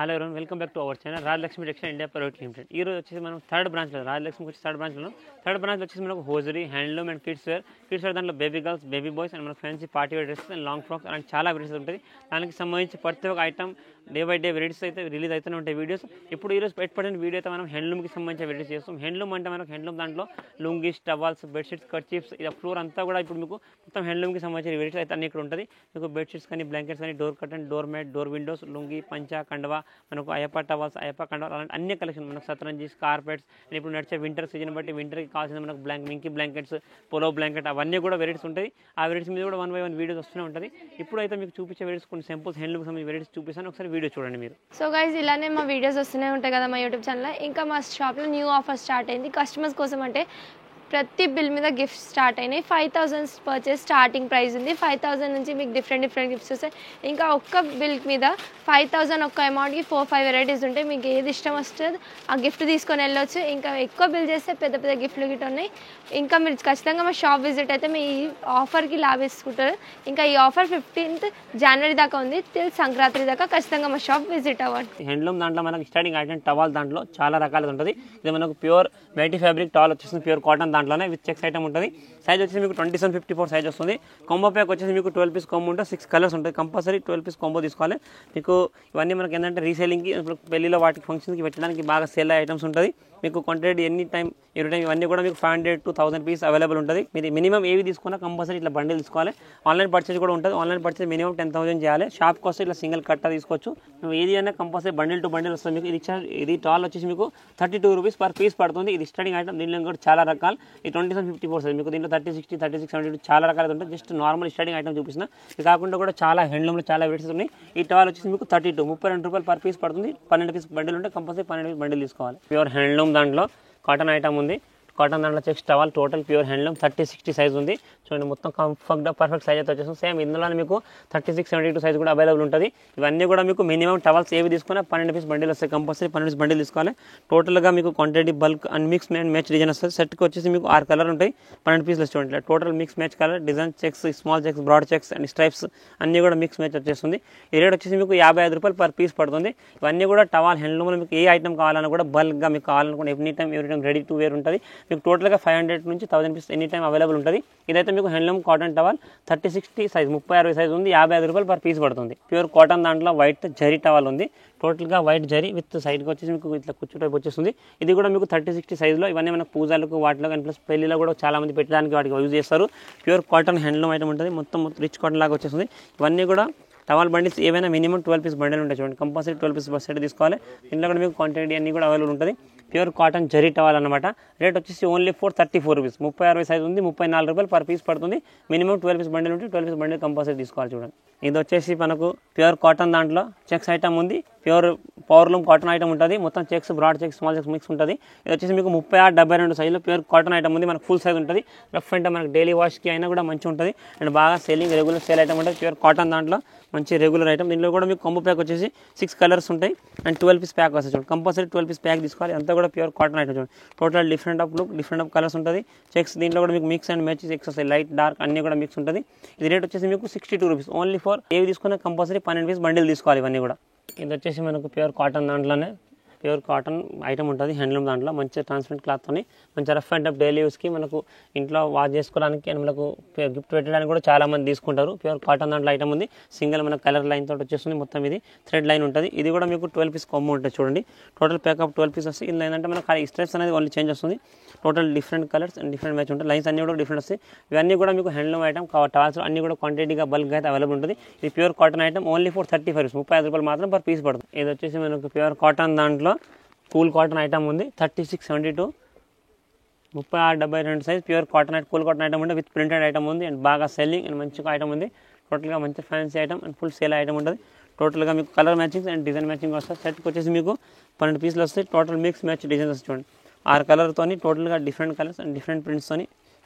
Hello ఎవరైనా welcome back to our channel Rajalakshmi textile India private limited. ఈ రోజు వచ్చేసి మనం థర్డ్ బ్రాంచ్లో రాజలక్ష్మికి వచ్చి థర్డ్ బ్రాంచ్లో వచ్చేసి మనకు hosiery, handloom and kids wear దాంట్లో baby girls, baby boys and మన fancy party wear dresses and long frocks అలాంటి చాలా వెరైటీస్ ఉంటుంది. దానికి సంబంధించి ప్రతి ఒక్క item day by day varieties అయితే రిలీజ్ అవుతూనే ఉంటాయి వీడియోస్. ఇప్పుడు ఈరోజు పెట్టిన వీడియో అయితే మనం హ్యాండ్లూమ్కి సంబంధించిన వెరైటీస్ చేస్తాం. హ్యాండ్లూమ్ అంటే మనకు హ్యాండ్లూమ్ దాంట్లో లుంగీస్, టవాల్స్, బెడ్షీట్స్, కర్చీఫ్స్, ఇలా ఫ్లోర్ అంతా కూడా ఇప్పుడు మీకు మొత్తం హ్యాండ్లూమ్కి సంబంధించిన వెరైటీస్ అయితే అన్ని ఇక్కడ ఉంటుంది. మీకు బెడ్షీట్స్ కానీ, బ్లాంకెట్స్ కానీ, door curtain, door mat, door windows, lungi, పంచా, కండవా, మనకు అయ్యప్ప టవాల్స్, అయ్యప్ప కండవా అలాంటి అన్ని కలెక్షన్ మనకు సతరంజీస్, కార్పెట్స్ అండ్ ఇప్పుడు నడిచే వింటర్ సీజన్ బట్టి వింటర్కి కావాల్సిన మనకు మింకీ బ్లాంకెట్స్, పోలో బ్లాంకెట్ అవన్నీ కూడా వెరైటీస్ ఉంటాయి. ఆ వెరైటీస్ మీద కూడా 1 by 1 వీడియోస్ వస్తూనే ఉంటుంది. ఇప్పుడైతే మీకు చూపించే వెరైటీస్ కొన్ని సింపుల్స్ హ్యాండ్లూమ్కి సంబంధించిన వెరైటీస్ చూపిస్తాను, ఒకసారి వీడియో చూడండి మీరు. సో గైస్ ఇలానే మా వీడియోస్ వస్తూనే ఉంటాయి కదా మా యూట్యూబ్ ఛానల్లో. ఇంకా మా షాప్లో న్యూ ఆఫర్ స్టార్ట్ అయింది కస్టమర్స్ కోసం. అంటే ప్రతి బిల్ మీద గిఫ్ట్స్ స్టార్ట్ అయినాయి. 5,000 పర్చేస్ స్టార్టింగ్ ప్రైస్ ఉంది. 5,000 నుంచి మీకు డిఫరెంట్ గిఫ్ట్స్ వస్తాయి. ఇంకా ఒక్క బిల్ మీద 5,000 ఒక్క అమౌంట్కి 4-5 వెరైటీస్ ఉంటాయి. మీకు ఏది ఇష్టం వస్తుంది ఆ గిఫ్ట్ తీసుకొని వెళ్ళొచ్చు. ఇంకా ఎక్కువ బిల్ చేస్తే పెద్ద గిఫ్ట్లు గిట్ ఉన్నాయి. ఇంకా మీరు ఖచ్చితంగా మా షాప్ విజిట్ అయితే మీ ఈ ఆఫర్కి లాభేసుకుంటారు. ఇంకా ఈ ఆఫర్ 15th జనవరి దాకా ఉంది, till సంక్రాంతి దాకా. ఖచ్చితంగా మా షాప్ విజిట్ అవ్వండి. హ్యాండ్లూమ్ దాంట్లో మనకి స్టార్టింగ్ ఐటమ్ టవాల్ దాంట్లో చాలా రకాలుగా ఉంటుంది. ఇది మనకు ప్యూర్ మైటీ ఫ్యాబ్రిక్ టవాల్ వచ్చేసి ప్యూర్ కాటన్ దాంట్లోనే విత్ చెక్స్ ఐటమ్ ఉంటుంది. సైజ్ వచ్చేసి మీకు 2754 సైజ్ వస్తుంది. కాంబో ప్యాక్ వచ్చేసి మీకు 12 పీస్ కాంబో ఉంటుంది. 6 కలర్స్ ఉంటుంది. కంపల్సరీ 12 పీస్ కాంబో తీసుకోవాలి. మీకు ఇవన్నీ మనకి ఏంటంటే రీసేలింగ్కి, ఇప్పుడు పెళ్లిలో వాటికి ఫంక్షన్కి పెట్టడానికి బాగా సేల్ అయ్యే ఐటమ్స్ ఉంటుంది. మీకు క్వాంటిటీ ఎవ్రీ టైం ఇవన్నీ కూడా మీకు 500 to 1000 పీస్ అవైలబుల్ ఉంటుంది. మీరు మినిమం ఏవి తీసుకున్నా కంపల్సరీ ఇట్లా బండిల్ తీసుకోవాలి. ఆన్లైన్ పర్చేజ్ కూడా ఉంటుంది. ఆన్లైన్ పర్చేజ్ మినిమం 10,000 చేయాలి. షాప్కి వస్తే ఇట్లా సింగిల్ కట్ట తీసుకోవచ్చు. నువ్వు ఏది అయినా కంపల్సరీ బండిల్ టు బండిల్ వస్తుంది. మీకు ఇది టాల్ వచ్చేసి మీకు 32 రూపీస్ పర్ పీస్ పడుతుంది. ఇది స్టార్టింగ్ ఐటమ్. దీనిలో కూడా చాలా రకాలు. ఈ 2754 సైజ్ మీకు దీంట్లో 30, 60, 36, 72 చాలా రకాలు ఉంటాయి. జస్ట్ నార్మల్ స్టార్టింగ్ ఐటమ్ చూపిస్తున్నా. ఇది కాకుండా కూడా చాలా హ్యాండ్లూమ్లో చాలా వెరైటీస్ ఉన్నాయి. ఈ టాల్ వచ్చేసి మీకు 32 రూపాయలు పర్ పీస్ పడుతుంది. 12 పీస్ బండిల్ ఉంటే కంపల్సరీ 12 పీస్ బండిల్ తీసుకోవాలి. ప్యూర్ హ్యాండ్లూమ్ దాంట్లో కాటన్ ఐటమ్ ఉంది. కాటన్ దాంట్లో checks towel total pure handloom 30-60 size ఉంది. చూడండి మొత్తం పర్ఫెక్ట్ సైజ్ అయితే వచ్చేస్తుంది. సేమ్ ఇందులోనే మీకు 36-72 సైజ్ కూడా అవైలబుల్ ఉంటుంది. ఇవన్నీ కూడా మీకు మినిమం టవల్స్ ఏవి తీసుకున్నా 12 పీస్ బండిల్ వస్తాయి. కంపల్సరీ 12 పీస్ బండిల్ తీసుకోవాలి. టోటల్గా మీకు quantity bulk and mix and match design వస్తుంది. సెట్కి వచ్చేసి మీకు 6 కలర్ ఉంటాయి. 12 పీస్లు చూడండి. Total mix match colour design checks, small checks, broad checks and stripes అన్నీ కూడా మిక్స్ మ్యాచ్ వచ్చేస్తుంది. ఈ రేట్ వచ్చేసి మీకు 55 రూపాయలు పర్ పీస్ పడుతుంది. ఇవన్నీ కూడా టవాల్ హ్యాండ్లూమ్లో మీకు ఏ ఐటమ్ కావాలన్నా కూడా బల్క్గా మీకు కావాలనుకుంటే every time ready to wear ఉంటుంది. మీకు టోటల్గా 500 నుంచి 1000 పీస్ ఎనీ టైం అవైలబుల్ ఉంటుంది. ఇదైతే మీకు handloom cotton towel 30-60 size 30-60 size ఉంది. 55 రూపాయలు పర్ పీస్ పడుతుంది. ప్యూర్ కాటన్ దాంట్లో వైట్ జరీ టవల్ ఉంది. టోటల్గా వైట్ జరీ విత్ సైడ్కి వచ్చేసి మీకు ఇట్లా కుచ్చు టైప్ వచ్చేస్తుంది. ఇది కూడా మీకు 30-60 సైజ్లో. ఇవన్నీ మనకు పూజలకు వాటిలో అండ్ ప్లస్ పెళ్లిలో కూడా చాలా మంది పెట్టడానికి వాటికి యూజ్ చేస్తారు. ప్యూర్ కాటన్ హ్యాండ్లూమ్ ఐటమ్ ఉంటుంది. మొత్తం రిచ్ కాటన్ లాగా వచ్చేస్తుంది. ఇవన్నీ కూడా టవల్ బండిల్స్ ఏవైనా మినిమం 12 పీస్ బండిల్ ఉంటాయి. చూడండి కంపల్సరీ 12 పీస్ సెట్ తీసుకోవాలి. ఇంట్లో కూడా మీకు క్వాంటిటీ అన్నీ కూడా అవైలబుల్ ఉంటుంది. ప్యూర్ కాటన్ జరీ టవల్ అనమాట. రేట్ వచ్చేసి ఓన్లీ 34 రూపీస్. 30-60 సైజ్ ఉంది. 34 రూపాయలు పర్ పీస్ పడుతుంది. మినిమం 12 పీస్ బండిల్ ఉంటే 12 పీస్ బండిల్ కంపల్సరీ తీసుకోవాలి. చూడండి ఇది వచ్చేసి మనకు ప్యూర్ కాటన్ దాంట్లో చెక్స్ ఐటమ్ ఉంది. ప్యూర్ పవర్లూమ్ కాటన్ ఐటమ్ ఉంటుంది. మొత్తం checks, broad checks, small checks mix ఉంటుంది. ఇది వచ్చేసి మీకు 36-72 సైజులో ప్యూర్ కాటన్ ఐటమ్ ఉంది. మనకు ఫుల్ సైజ్ ఉంటుంది. రఫ్ అంటే మనకు డైలీ వాష్కి అయినా కూడా మంచిగా ఉంటుంది. అండ్ బాగా రెగ్యులర్ సేల్ ఐటమ్ ఉంటుంది. ప్యూర్ కాటన్ దాంట్లో మంచి రెగ్యులర్ ఐటమ్. దీంట్లో కూడా మీకు కాంబో ప్యాక్ వచ్చేసి 6 కలర్స్ ఉంటాయి అండ్ 12 పీస్ ప్యాక్ వస్తుంది. చూడండి కంపల్సరీ 12 పీస్ ప్యాక్ తీసుకోవాలి. అంతా కూడా ప్యూర్ కాటన్ ఐటమ్. చూడండి total different of look, different of colours ఉంటుంది. చెక్స్ దీంట్లో కూడా మీకు మిక్స్ అండ్ మ్యాచ్ చెక్స్ వస్తాయి. లైట్, డార్క్ అన్నీ కూడా మిక్స్ ఉంటుంది. ఇది రేట్ వచ్చేసి మీకు 62 రూపీస్ ఓన్లీ ఫర్ ఏవి తీసుకున్నా కంపల్సరీ 12 పీస్ బండిల్ తీసుకోవాలి. ఇవన్నీ కూడా ఇది వచ్చేసి మనకు ప్యూర్ కాటన్ దాంట్లోనే ప్యూర్ కాటన్ ఐటమ్ ఉంటుంది. హ్యాండ్లూమ్ దాంట్లో మంచి ట్రాన్స్పరెంట్ క్లాత్తో మంచి రఫ్ అండ్ టఫ్ డైలీ యూస్కి మనకు ఇంట్లో వాష్ చేసుకోవడానికి అండ్ మనకు గిఫ్ట్ పెట్టడానికి కూడా చాలా మంది తీసుకుంటారు. ప్యూర్ కాటన్ దాంట్లో ఐటమ్ ఉంది. సింగిల్ మనకు కలర్ లైన్ తోటి వచ్చేస్తుంది. మొత్తం ఇది థ్రెడ్ లైన్ ఉంటుంది. ఇది కూడా మీకు 12 పీస్ కాంబో ఉంటుంది. చూడండి టోటల్ ప్యాకప్ 12 పీస్ వస్తుంది. ఇందులో ఏంటంటే మనకు ఈ స్ట్రెప్స్ అనేది ఓన్లీ చేంజ్ వస్తుంది. Total different colours and different match ఉంటుంది. లైన్స్ అన్నీ కూడా డిఫరెంట్ వస్తాయి. ఇవన్నీ కూడా మీకు హ్యాండ్లూమ్ ఐటమ్ టవల్స్ అన్నీ కూడా క్వాంటిటీగా బల్క్గా అయితే అవైలబుల్ ఉంటుంది. ఇది pure cotton item only for 35 rupees 35 రూపాయలు మాత్రం పర్ పీస్ పడుతుంది. ఇది వచ్చేసి మనకు ప్యూర్ కాటన్ దాంట్లో కూల్ కాటన్ ఐటమ్ ఉంది. 36-72 36-72 size pure cotton cool cotton item ఉంది. విత్ ప్రింటెడ్ ఐటమ్ ఉంది అండ్ బాగా సెల్లింగ్ అండ్ మంచిగా ఐటమ్ ఉంది. టోటల్గా మంచి fancy item and full sale item ఉంటుంది. టోటల్గా మీకు colour matchings and design matching వస్తుంది. సెట్కి వచ్చేసి మీకు 12 పీసులు వస్తాయి. టోటల్ మిక్స్ మ్యాచ్ డిజైన్స్ వస్తుంది. చూడండి 6 కలర్తో టోటల్గా డిఫరెంట్ కలర్స్ అండ్ డిఫరెంట్ ప్రింట్స్తో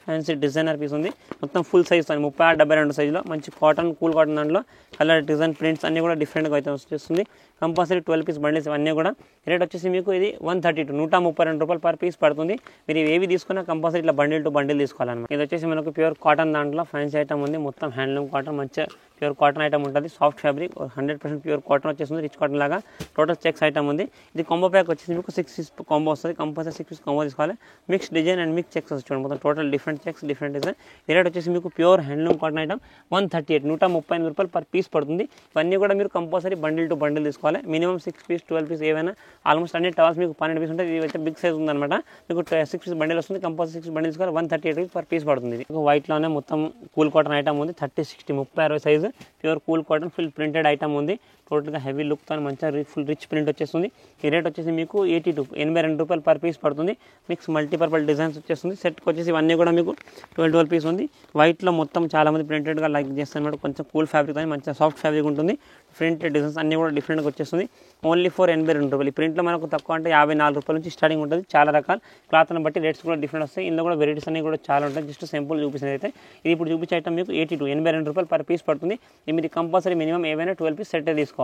ఫ్యాన్సీ డిజైనర్ పీస్ ఉంది. మొత్తం ఫుల్ సైజ్ 36-72 సైజులో మంచి కాటన్ కూల్ కాటన్ దాంట్లో కలర్ డిజైన్ ప్రింట్స్ అన్నీ కూడా డిఫరెంట్గా అయితే వచ్చేస్తుంది. కంపల్సరీ 12 పీస్ బండిల్స్ ఇవన్నీ కూడా. రేట్ వచ్చేసి మీకు ఇది 132 రూపాయలు పర్ పీస్ పడుతుంది. మీరు ఏవి తీసుకున్నా కంపల్సరీ ఇట్లా బండిల్ టు బండిల్ తీసుకోవాలన్నమాట. ఇది వచ్చేసి మనకు ప్యూర్ కాటన్ దాంట్లో ఫ్యాన్సీ ఐటమ్ ఉంది. మొత్తం హ్యాండ్లూమ్ కాటన్ మంచిగా ప్యూర్ కాటన్ ఐటమ్ ఉంటుంది. సాఫ్ట్ ఫ్యాబ్రిక్ 100% ప్యూర్ కాటన్ వచ్చేస్తుంది. రిచ్ కాటన్ లాగా టోటల్ చెక్స్ ఐటమ్ ఉంది. ఇది కాంబో ప్యాక్ వచ్చేసి మీకు 6 పీస్ కాంబో వస్తుంది. కంపల్సరీ 6 పీస్ కాంబో తీసుకోవాలి. Mix design and mix checks వచ్చి మొత్తం total different checks different design. ఈ రేట్ వచ్చేసి మీకు ప్యూర్ హ్యాండ్లూమ్ కాటన్ ఐటమ్ 138 రూపాయలు పర్ పీస్ పడుతుంది. ఇవన్నీ కూడా మీరు కంపల్సరీ బండిల్ టు బండిల్ తీసుకోవాలి. మినిమం 6 పీస్ 12 పీస్ ఏవైనా ఆల్మోస్ట్ అన్ని టవల్స్ మీకు 12 పీస్ ఉంటుంది. ఇది అయితే బిగ్ సైజ్ ఉందన్నమాట. మీకు 6 పీస్ బండిల్ వస్తుంది. కంపల్సరీ 6 బండిల్ తీసుకోవాలి. 138 రూపీస్ పర్ పీస్ పడుతుంది. ఇది వైట్లోనే మొత్తం కూల్ కాటన్ ఐటమ్ ఉంది. 30-60-30-60 size pure cool cotton full printed item ఉంది. టోటల్గా హెవీ లుక్తో మంచిగా ఫుల్ రిచ్ ప్రింట్ వచ్చేస్తుంది. ఈ రేట్ వచ్చేసి మీకు 82 రూపాయలు పర్ పీస్ పడుతుంది. మిక్స్ మల్టీపర్పల్ డిజైన్స్ వచ్చేస్తుంది. సెట్కి వచ్చేసి ఇవన్నీ కూడా మీకు 12 పీస్ ఉంది. వైట్లో మొత్తం చాలామంది ప్రింటెడ్గా లైక్ చేస్తారన్నమాట. కొంచెం కూల్ ఫ్యాబ్రిక్ అని మంచిగా సాఫ్ట్ ఫ్యాబ్రిక్ ఉంటుంది. ప్రింటెడ్ డిజైన్స్ అన్నీ కూడా డిఫరెంట్గా వచ్చేస్తుంది. ఓన్లీ ఫర్ 82 రూపాయలు. ఈ ప్రింట్లో మనకు తక్కువ అంటే 54 రూపాయల నుంచి స్టార్టింగ్ ఉంటుంది. చాలా రకాల క్లాత్ని బట్టి రేట్స్ కూడా డిఫరెంట్ వస్తాయి. ఇందులో కూడా వెరైటీస్ అన్ని కూడా చాలా ఉంటాయి. జస్ట్ సింపుల్ చూపిస్తుంది అయితే ఇది ఇప్పుడు చూపించే ఐటమ్ మీకు 82 రూపాయలు పర్ పీస్ పడుతుంది. మీరు కంపల్సరీ మినిమం ఏవైనా 12 పీస్ సెట్ తీసుకోవాలి.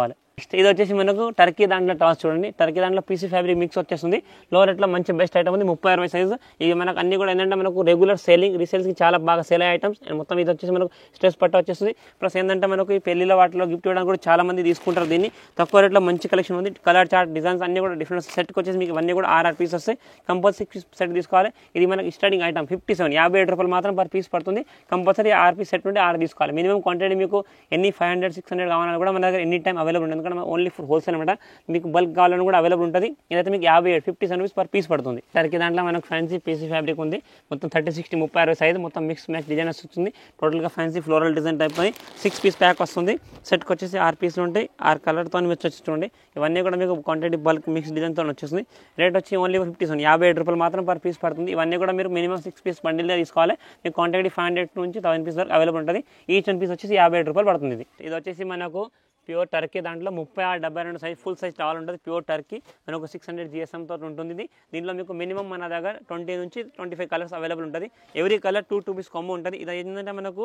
ఇది వచ్చేసి మనకు టర్కీ దాంట్లో టాస్ చూడండి. టర్కీ దాంట్లో పీసీ ఫ్యాబ్రిక్ మిక్స్ వచ్చేస్తుంది. లో రేట్లో మంచి బెస్ట్ ఐటమ్ ఉంది. 30-60 సైజు. ఇవి మనకు అన్ని కూడా ఏంటంటే మనకు రెగ్యులర్ సేలింగ్ రీసేల్స్కి చాలా బాగా సేల్ అయ్యే ఐటమ్స్. అండ్ మొత్తం ఇది వచ్చేసి మనకు స్ట్రెస్ పట్ట వచ్చేస్తుంది. ప్లస్ ఏంటంటే మనకు ఈ పెళ్లిలో వాటిలో గిఫ్ట్ ఇవ్వడానికి కూడా చాలా మంది తీసుకుంటారు దీన్ని. తక్కువ రేట్లో మంచి కలెక్షన్ ఉంది. కలర్ చార్ట్ డిజైన్స్ అన్ని కూడా డిఫరెంట్. సెట్కి వచ్చేసి మీకు ఇవన్నీ కూడా 6 పీస్ వస్తాయి. కంపల్సరీ 6 సెట్ తీసుకోవాలి. ఇది మనకి స్టార్టింగ్ ఐటమ్ 57 రూపాయలు మాత్రం పర్ పీస్ పడుతుంది. కంపల్సరీ 6 పీస్ సెట్ నుండి 6 తీసుకోవాలి. మినిమం క్వాంటిటీ మీకు ఎన్ని 500-600 కావాలని కూడా మన దగ్గర ఎనీ టైం అవైలబుల్ ఉంటుంది. ఎందుకంటే ఓన్లీ ఫర్ హోల్సేల్ అనమాట. మీకు బల్క్ కావాలని కూడా అవైలబుల్ ఉంటుంది. ఇదైతే మీకు 57 రూపీస్ పర్ పీస్ పడుతుంది. టర్కీ దాంట్లో మనకు ఫ్యాన్సీ పీసీ ఫ్యాబ్రిక్ ఉంది. మొత్తం 30-60-30-60 సైజ్ మొత్తం మిక్స్ మ్యాచ్ డిజైనర్స్ వస్తుంది. టోటల్గా ఫ్యాన్సీ ఫ్లోరల్ డిజైన్ టైప్ అని 6 పీస్ ప్యాక్ వస్తుంది. సెట్కి వచ్చేసి 6 పీస్లు ఉంటాయి. 6 కలర్తో వచ్చి చూడండి. ఇవన్నీ కూడా మీకు క్వాంటిటీ బల్క్ మిక్స్ డిజైన్తో వచ్చేస్తుంది. రేట్ వచ్చి ఓన్లీ 57 రూపాయలు మాత్రం పర్ పీస్ పడుతుంది. ఇవన్నీ కూడా మీరు మినిమం 6 పీస్ బండిల్గా తీసుకోవాలి. మీకు క్వాంటిటీ 500 నుంచి 1000 పీస్ వరకు అవైలబుల్ ఉంటుంది. ఈచ్ 1 పీస్ వచ్చేసి 57 రూపాయలు పడుతుంది. ఇది వచ్చేసి మనకు ప్యూర్ టర్కీ దాంట్లో 36-72 సైజ్ ఫుల్ సైజ్ టవల్ ఉంటుంది. ప్యూర్ టర్కీ మనకు 600 GSM తోటి ఉంటుంది. ఇది దీంట్లో మీకు మినిమం మన దగ్గర 20 నుంచి 25 కలర్స్ అవైలబుల్ ఉంటుంది. ఎవ్రీ కలర్ 2 పీస్ కాంబో ఉంటుంది. ఇది ఏంటంటే మనకు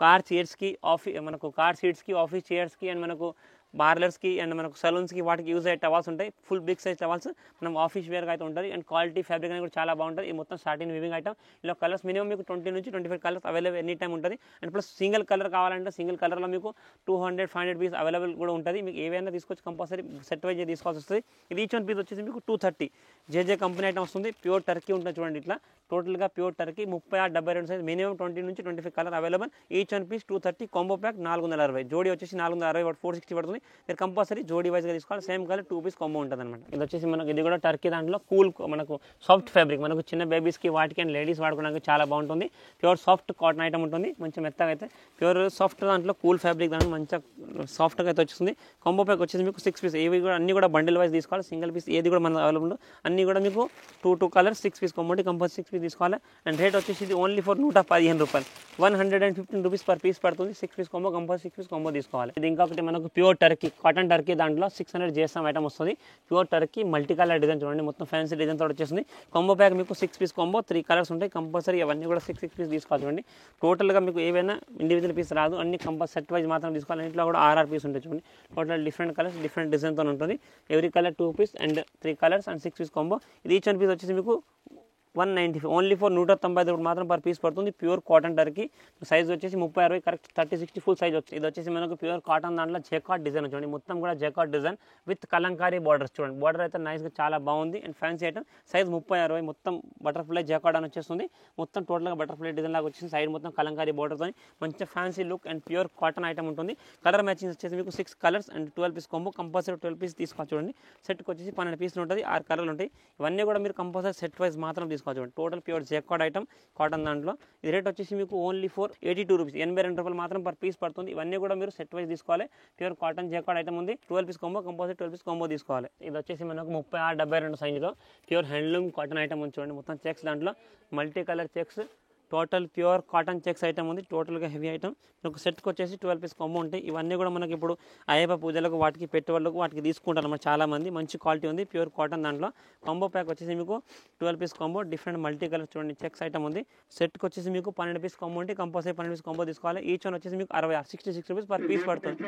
కార్ చైర్స్కి ఆఫీస్ చైర్స్కి అండ్ మనకు పార్లర్స్కి అండ్ మనకు సలూన్స్కి వాటికి యూజ్ అయ్యే టవాల్స్ ఉంటాయి. ఫుల్ బిగ్ సైజ్ టవాల్స్ మనం ఆఫీస్ వేర్గా అయితే ఉంటుంది. అండ్ క్వాలిటీ ఫ్యాబ్రిక్ అనేది కూడా చాలా బాగుంటుంది. ఈ మొత్తం స్టార్టింగ్ వివింగ్ ఐటమ్. ఇలా కలర్స్ మినిమం మీకు 20 నుంచి 25 కలర్స్ అవైలబుల్ ఎనీ టైం ఉంటుంది. అండ్ ప్లస్ సింగిల్ కలర్ కావాలంటే సింగిల్ కలర్లో మీకు 200-500 పీస్ అవైలబుల్ కూడా ఉంటుంది. మీకు ఏవైనా తీసుకొచ్చి కంపల్సరీ సెట్ వైజ్ తీసుకోవాల్సి వస్తుంది. ఇది ఈచ్ 1 పీస్ వచ్చేసి మీకు 230 జేజే కంపెనీ ఐటమ్ వస్తుంది. ప్యూర్ టర్కీ ఉంటుంది చూడండి. ఇట్లా టోటల్గా ప్యూర్ టర్కీ 36-72 సైజ్ మినిమం 20 నుంచి 25 colour available. Each 1 piece 230 combo pack 460. జోడీ వచ్చేసి 460 460 పడుతుంది. మీరు కంపల్సరీ జోడీ వైజ్గా తీసుకోవాలి. సేమ్ కలర్ 2 పీస్ కాంబో ఉంటుంది అనమాట. ఇది వచ్చేసి మనకు ఇది కూడా టర్కీ దాంట్లో కూల్ మనకు సాఫ్ట్ ఫ్యాబ్రిక్ మనకు చిన్న బేబీస్కి వాటికి అండ్ లేడీస్ వాడుకోవడానికి చాలా బాగుంటుంది. ప్యూర్ సాఫ్ట్ కాటన్ ఐటమ్ ఉంటుంది. మంచి మెత్తగా అయితే ప్యూర్ సాఫ్ట్ దాంట్లో కూల్ ఫ్యాబ్రిక్ దాంట్లో మంచిగా సాఫ్ట్గా అయితే వచ్చేస్తుంది. కాంబో ప్యాక్ వచ్చేసి మీకు 6 పీస్ ఏవి కూడా అన్ని కూడా బండిల్ వైజ్ తీసుకోవాలి. సింగిల్ పీస్ ఏది కూడా మన అవైలబుల్ అన్ని కూడా మీకు 2 colours 6 piece combo compulsory 6 piece తీసుకోవాలి. అండ్ రేట్ వచ్చేసి ఇది ఓన్లీ ఫర్ 115 రూపాయలు 115 రూపీస్ పర్ పీస్ పడుతుంది. 6 piece combo compulsory 6 piece combo తీసుకోవాలి. ఇది ఇంకొకటి మనకు ప్యూర్ టర్కీ కాటన్ టర్కీ దాంట్లో 600 GSM ఐటమ్ వస్తుంది. Pure Turkey multi colour design చూడండి. మొత్తం ఫ్యాన్సీ డిజైన్ తోటి వచ్చేస్తుంది. కాంబో ప్యాక్ మీకు 6 పీస్ కాంబో 3 కలర్స్ ఉంటాయి. కంపల్సరీ అవన్నీ కూడా 6 పీస్ తీసుకోవాలి. చూడండి టోటల్గా మీకు ఏవైనా ఇండివిజువల్ పీస్ రాదు. అన్ని కంపల్సరీ సెట్ వైజ్ మాత్రం తీసుకోవాలి. ఇంట్లో కూడా 6 పీస్ ఉంటాయి చూడండి. టోటల్ డిఫరెంట్ కలర్స్ డిఫరెంట్ డిజైన్తో ఉంటుంది. Every colour 2 piece and 3 colours and 6 piece combo. ఇది ఈచ్ 1 పీస్ వచ్చేసి మీకు 195 ఓన్లీ ఫర్ 190 రూపాయలు మాత్రం పర్ పీస్ పడుతుంది. ప్యూర్ కాటన్ టర్కీ సైజ్ వచ్చేసి 30-60 కరెక్ట్ 30-60 ఫుల్ సైజ్ వచ్చి. ఇది వచ్చేసి మనకు ప్యూర్ కాటన్ దాంట్లో జెకార్డ్ డిజైన్ చూడండి. మొత్తం కూడా jacquard design with Kalamkari borders చూడండి. బార్డర్ అయితే నైస్గా చాలా బాగుంది అండ్ ఫ్యాన్సీ ఐటమ్. సైజ్ 30-60 మొత్తం బటర్ఫ్లై జెకార్డ్ అని వచ్చేస్తుంది. మొత్తం టోటల్గా బటర్ఫ్లై డిజైన్ లాగా వచ్చేసి సైడ్ మొత్తం కలంకారీ బార్డర్తో మంచి fancy look and pure cotton item ఉంటుంది. కలర్ మ్యాచింగ్ వచ్చేసి మీకు 6 colours and 12 piece combo compulsory 12 piece తీసుకోవాలి. చూడండి సెట్కి వచ్చేసి 12 పీసులు ఉంటుంది. 6 కలర్లు ఉంటాయి. ఇవన్నీ కూడా మీరు కంపల్సరీ సెట్ వైజ్ మాత్రం తీసుకోవాలి. చూడండి total pure jacquard item cotton దాంట్లో. ఇది రేట్ వచ్చేసి మీకు ఓన్లీ ఫర్ 82 రూపీస్ 82 రూపాయలు మాత్రం పర్ పీస్ పడుతుంది. ఇవన్నీ కూడా మీరు సెట్ వైజ్ తీసుకోవాలి. ప్యూర్ కాటన్ జెకార్డ్ ఐటమ్ ఉంది. 12 piece combo compulsory 12 piece combo తీసుకోవాలి. ఇది వచ్చేసి మనకు 36-72 సైజులో ప్యూర్ హ్యాండ్లూమ్ కాటన్ ఐటమ్ ఉంది చూడండి. మొత్తం చెక్స్ దాంట్లో multi colour checks total pure cotton checks item ఉంది. టోటల్గా హెవీ ఐటమ్. మీకు సెట్కి వచ్చేసి 12 పీస్ కాంబో ఉంటాయి. ఇవన్నీ కూడా మనకి ఇప్పుడు అయ్యప్ప పూజలకు వాటికి పెట్టుబడులకు వాటికి తీసుకుంటారు అన్నమాట చాలామంది. మంచి క్వాలిటీ ఉంది ప్యూర్ కాటన్. దాంట్లో కాంబో ప్యాక్ వచ్చేసి మీకు 12 piece combo different multi colour చూడండి చెక్స్ ఐటమ్ ఉంది. సెట్కి వచ్చేసి మీకు 12 పీస్ కాంబో ఉంటే కంపల్సరీ 12 పీస్ కాంబో తీసుకోవాలి. ఈచ్ వన్ వచ్చేసి మీకు 66 రూపీస్ పర్ పీస్ పడుతుంది.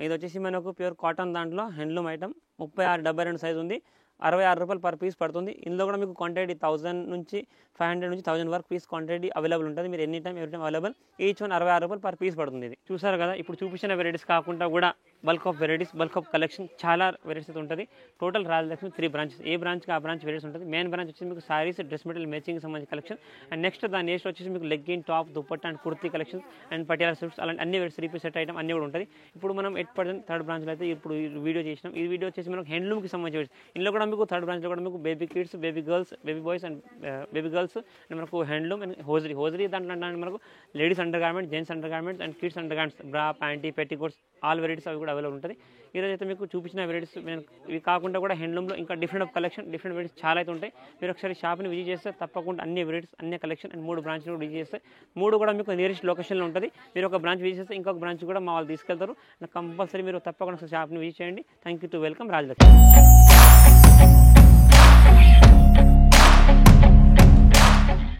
ఇది వచ్చేసి మనకు ప్యూర్ కాటన్ దాంట్లో హ్యాండ్లూమ్ ఐటమ్ 36-72 సైజ్ ఉంది. 66 రూపాయలు పర్ పీస్ పడుతుంది. ఇందులో కూడా మీకు క్వాంటిటీ 1000 నుంచి 500 నుంచి 1000 వరకు పీస్ క్వాంటిటీ అవైలబుల్ ఉంటుంది. మీరు any time available. Each one 66 రూపాయలు పర్ పీస్ పడుతుంది. ఇది చూసారు కదా. ఇప్పుడు చూపించిన వెరైటీస్ కాకుండా కూడా bulk of varieties, bulk of collection చాలా వెరైటీస్ అయితే ఉంటుంది. Total Rajalakshmi 3 branches. ఏ బ్రాంచ్కి ఆ బ్రాంచ్ వెరైటీస్ ఉంటుంది. మెయిన్ బ్రాంచ్ వచ్చేసి మీకు సారీస్, డ్రెస్ మెటీరియల్ మ్యాచింగ్ సంబంధించిన కలెక్షన్. అండ్ నెక్స్ట్ దాని నెక్స్ట్ వచ్చేసి మీకు legging, top, dupatta and kurti collection and Patiala suits అలాంటి అన్ని 3 పీస్ సెట్ ఐటమ్ అన్ని కూడా ఉంటుంది. ఇప్పుడు మనం 8% థర్డ్ బ్రాంచ్లో అయితే ఇప్పుడు వీడియో చేసినాం. ఈ వీడియో వచ్చేసి మనకు హ్యాండ్లూమ్కి సంబంధించి. ఇందులో కూడా మీకు థర్డ్ బ్రాంచ్లో కూడా మీకు baby kids, baby girls, baby boys and baby girls and మనకు హ్యాండ్లూమ్ అండ్ హోజరీ దాంట్లో మనకు ladies under garments, gents under garments and kids under garments, బ్రా, ప్యాంటీ, పెట్టికోట్స్ ఆల్ వెరైటీస్ అవి కూడా అవైలబుల్ ఉంటుంది. ఈరోజు అయితే మీకు చూపించిన వెరైటీస్ ఇవి కాకుండా కూడా హ్యాండ్లూమ్లో ఇంకా different of collection, different varieties చాలా అయితే ఉంటాయి. మీరు ఒకసారి షాప్ని విజిట్ చేస్తే తప్పకుండా అన్ని వెరైటీస్, అన్ని కలెక్షన్ అండ్ 3 బ్రాంచ్లు కూడా విజిట్ చేస్తే 3 కూడా మీకు నియరెస్ట్ లొకేషన్లో ఉంటుంది. మీరు ఒక బ్రాంచ్ విజిట్ చేస్తే ఇంకొక బ్రాంచ్ కూడా మా వాళ్ళు తీసుకెళ్తారు. కంపల్సరీ మీరు తప్పకుండా షాప్ని విజిట్ చేయండి. Thank you to welcome Rajalakshmi.